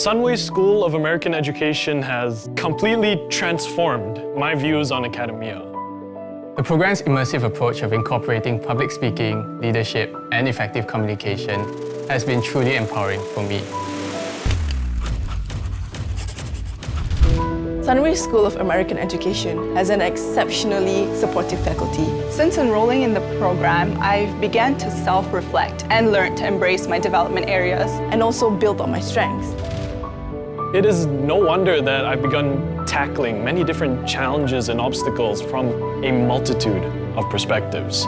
Sunway School of American Education has completely transformed my views on academia. The program's immersive approach of incorporating public speaking, leadership, and effective communication has been truly empowering for me. Sunway School of American Education has an exceptionally supportive faculty. Since enrolling in the program, I've began to self-reflect and learn to embrace my development areas and also build on my strengths. It is no wonder that I've begun tackling many different challenges and obstacles from a multitude of perspectives.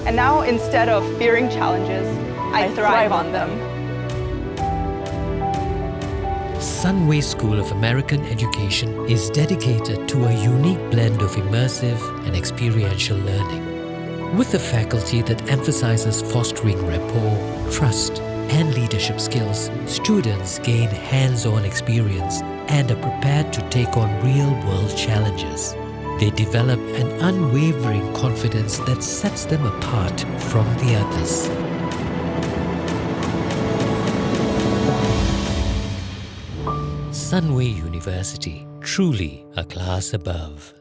And now, instead of fearing challenges, I thrive on them. Sunway School of American Education is dedicated to a unique blend of immersive and experiential learning. With a faculty that emphasizes fostering rapport, trust, and leadership skills, students gain hands-on experience and are prepared to take on real-world challenges. They develop an unwavering confidence that sets them apart from the others. Sunway University, truly a class above.